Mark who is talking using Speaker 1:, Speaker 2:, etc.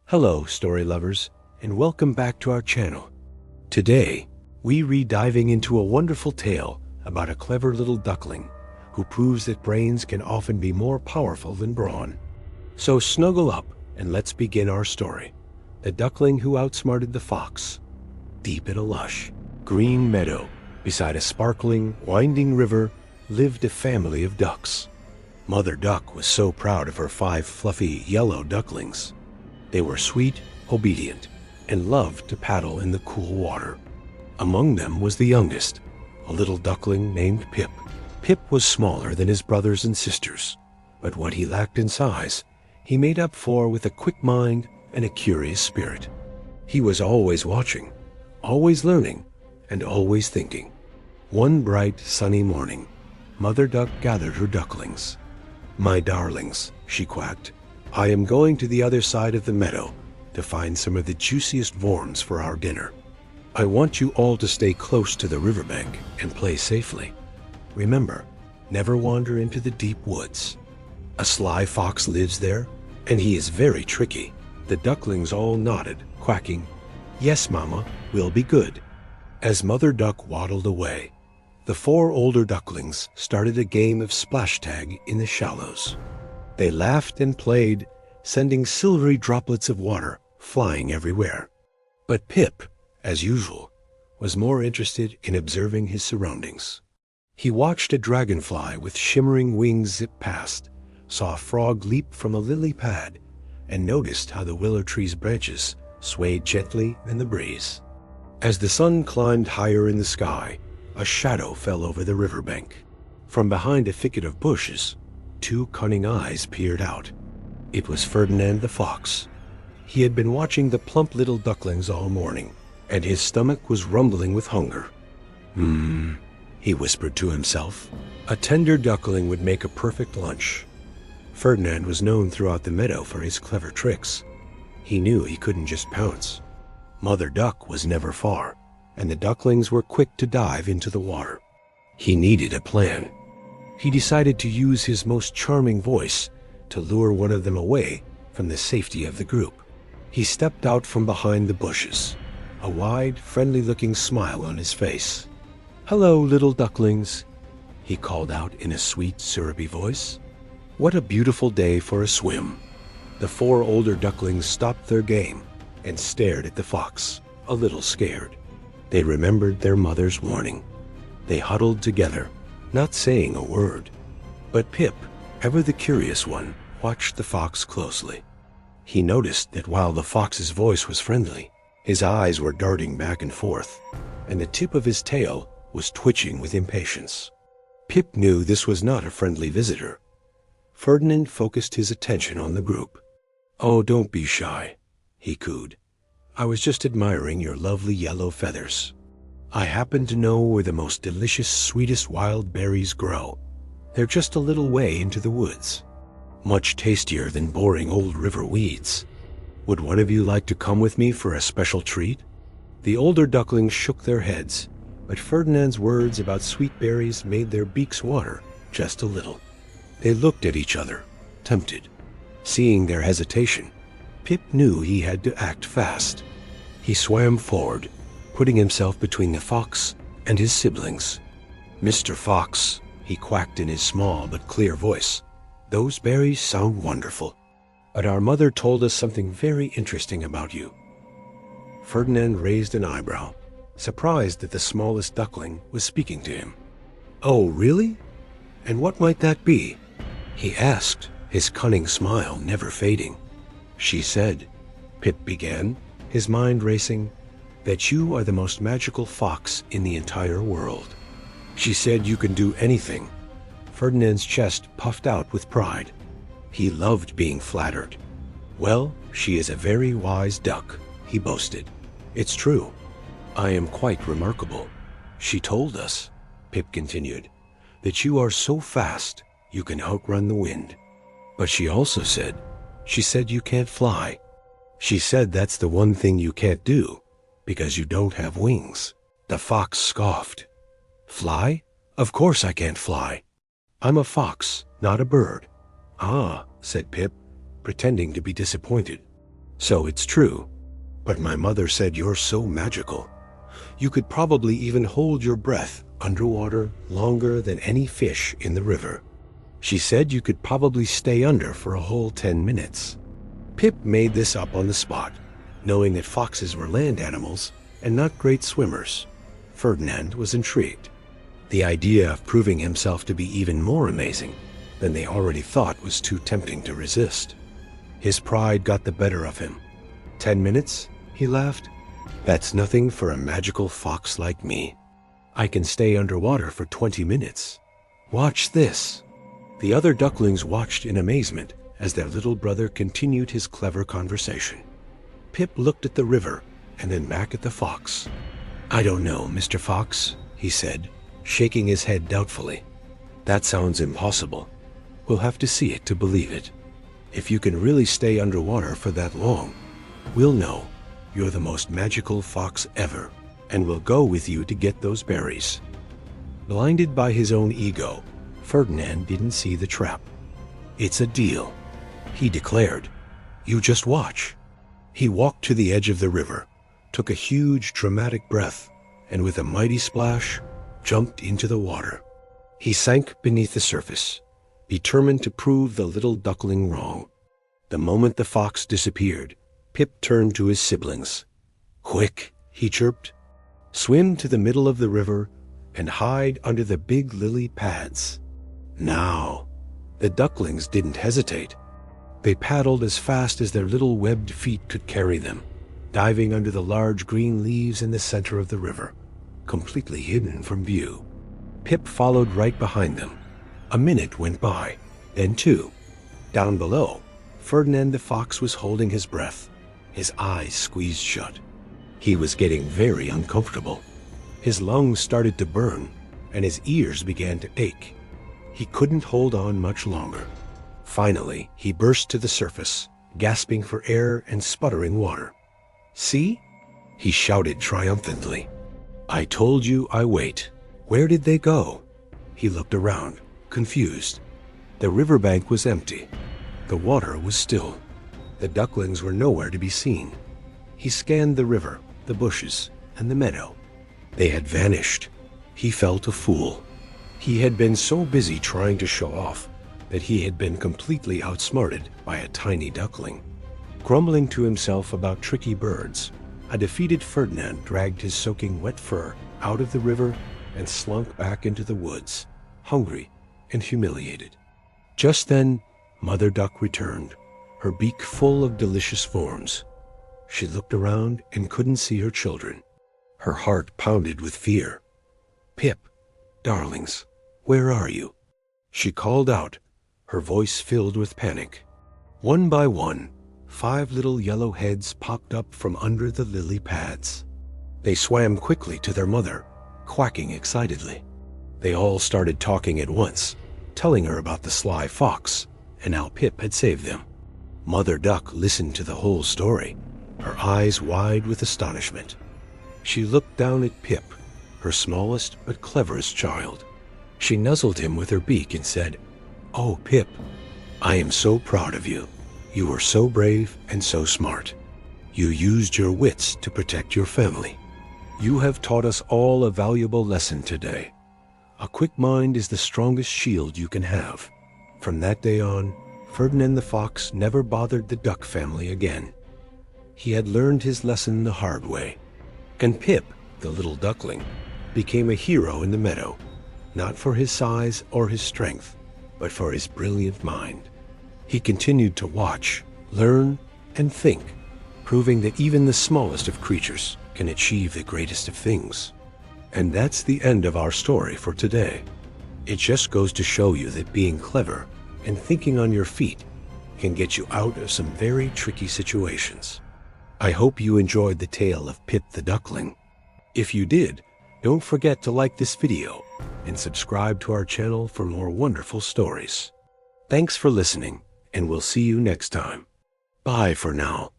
Speaker 1: Hello, story lovers, and welcome back to our channel. Today, we re-diving into a wonderful tale about a clever little duckling who proves that brains can often be more powerful than brawn. So snuggle up and let's begin our story. The duckling who outsmarted the fox. Deep in a lush, green meadow, beside a sparkling, winding river, lived a family of ducks. Mother Duck was so proud of her 5 fluffy yellow ducklings. They were sweet, obedient, and loved to paddle in the cool water. Among them was the youngest, a little duckling named Pip. Pip was smaller than his brothers and sisters, but what he lacked in size, he made up for with a quick mind and a curious spirit. He was always watching, always learning, and always thinking. One bright, sunny morning, Mother Duck gathered her ducklings. "My darlings," she quacked, "I am going to the other side of the meadow to find some of the juiciest worms for our dinner. I want you all to stay close to the riverbank and play safely. Remember, never wander into the deep woods. A sly fox lives there, and he is very tricky." The ducklings all nodded, quacking, "Yes, Mama, we'll be good." As Mother Duck waddled away, the 4 older ducklings started a game of splash tag in the shallows. They laughed and played, sending silvery droplets of water flying everywhere. But Pip, as usual, was more interested in observing his surroundings. He watched a dragonfly with shimmering wings zip past, saw a frog leap from a lily pad, and noticed how the willow tree's branches swayed gently in the breeze. As the sun climbed higher in the sky, a shadow fell over the riverbank. From behind a thicket of bushes, 2 cunning eyes peered out. It was Ferdinand the fox. He had been watching the plump little ducklings all morning, and his stomach was rumbling with hunger. He whispered to himself. A tender duckling would make a perfect lunch. Ferdinand was known throughout the meadow for his clever tricks. He knew he couldn't just pounce. Mother Duck was never far, and the ducklings were quick to dive into the water. He needed a plan. He decided to use his most charming voice to lure one of them away from the safety of the group. He stepped out from behind the bushes, a wide, friendly-looking smile on his face. "Hello, little ducklings," he called out in a sweet, syrupy voice. "What a beautiful day for a swim." The 4 older ducklings stopped their game and stared at the fox, a little scared. They remembered their mother's warning. They huddled together, not saying a word. But Pip, ever the curious one, watched the fox closely. He noticed that while the fox's voice was friendly, his eyes were darting back and forth, and the tip of his tail was twitching with impatience. Pip knew this was not a friendly visitor. Ferdinand focused his attention on the group. "Oh, don't be shy," he cooed. "I was just admiring your lovely yellow feathers. I happen to know where the most delicious, sweetest wild berries grow. They're just a little way into the woods. Much tastier than boring old river weeds. Would one of you like to come with me for a special treat?" The older ducklings shook their heads, but Ferdinand's words about sweet berries made their beaks water just a little. They looked at each other, tempted. Seeing their hesitation, Pip knew he had to act fast. He swam forward, putting himself between the fox and his siblings. "Mr. Fox," he quacked in his small but clear voice, "those berries sound wonderful, but our mother told us something very interesting about you." Ferdinand raised an eyebrow, surprised that the smallest duckling was speaking to him. "Oh, really? And what might that be?" he asked, his cunning smile never fading. "She said," Pip began, his mind racing, "that you are the most magical fox in the entire world. She said you can do anything." Ferdinand's chest puffed out with pride. He loved being flattered. "Well, she is a very wise duck," he boasted. "It's true. I am quite remarkable. She told us," Pip continued, "that you are so fast you can outrun the wind. But she also said you can't fly. She said that's the one thing you can't do, because you don't have wings." The fox scoffed. "Fly? Of course I can't fly. I'm a fox, not a bird." "Ah," said Pip, pretending to be disappointed. So it's true. But my mother said you're so magical. You could probably even hold your breath underwater longer than any fish in the river. She said you could probably stay under for a whole 10 minutes. Pip made this up on the spot, knowing that foxes were land animals and not great swimmers. Ferdinand was intrigued. The idea of proving himself to be even more amazing than they already thought was too tempting to resist. His pride got the better of him. 10 minutes? He laughed. That's nothing for a magical fox like me. I can stay underwater for 20 minutes. Watch this. The other ducklings watched in amazement as their little brother continued his clever conversation. Pip looked at the river and then back at the fox. I don't know, Mr. Fox, he said, shaking his head doubtfully. That sounds impossible. We'll have to see it to believe it. If you can really stay underwater for that long, we'll know you're the most magical fox ever, and we'll go with you to get those berries. Blinded by his own ego, Ferdinand didn't see the trap. It's a deal, he declared. You just watch. He walked to the edge of the river, took a huge, dramatic breath, and with a mighty splash, jumped into the water. He sank beneath the surface, determined to prove the little duckling wrong. The moment the fox disappeared, Pip turned to his siblings. Quick, he chirped. Swim to the middle of the river and hide under the big lily pads. Now, the ducklings didn't hesitate. They paddled as fast as their little webbed feet could carry them, diving under the large green leaves in the center of the river, completely hidden from view. Pip followed right behind them. A minute went by, then two. Down below, Ferdinand the fox was holding his breath, his eyes squeezed shut. He was getting very uncomfortable. His lungs started to burn, and his ears began to ache. He couldn't hold on much longer. Finally, he burst to the surface, gasping for air and sputtering water. See? He shouted triumphantly. I told you I wait. Where did they go? He looked around, confused. The riverbank was empty. The water was still. The ducklings were nowhere to be seen. He scanned the river, the bushes, and the meadow. They had vanished. He felt a fool. He had been so busy trying to show off that he had been completely outsmarted by a tiny duckling. Grumbling to himself about tricky birds, a defeated Ferdinand dragged his soaking wet fur out of the river and slunk back into the woods, hungry and humiliated. Just then, Mother Duck returned, her beak full of delicious worms. She looked around and couldn't see her children. Her heart pounded with fear. Pip, darlings, where are you? She called out, her voice filled with panic. One by one, 5 little yellow heads popped up from under the lily pads. They swam quickly to their mother, quacking excitedly. They all started talking at once, telling her about the sly fox and how Pip had saved them. Mother Duck listened to the whole story, her eyes wide with astonishment. She looked down at Pip, her smallest but cleverest child. She nuzzled him with her beak and said, Oh, Pip, I am so proud of you. You were so brave and so smart. You used your wits to protect your family. You have taught us all a valuable lesson today. A quick mind is the strongest shield you can have. From that day on, Ferdinand the fox never bothered the duck family again. He had learned his lesson the hard way. And Pip, the little duckling, became a hero in the meadow, not for his size or his strength, but for his brilliant mind. He continued to watch, learn, and think, proving that even the smallest of creatures can achieve the greatest of things. And that's the end of our story for today. It just goes to show you that being clever and thinking on your feet can get you out of some very tricky situations. I hope you enjoyed the tale of Pip the Duckling. If you did, don't forget to like this video and subscribe to our channel for more wonderful stories. Thanks for listening, and we'll see you next time. Bye for now.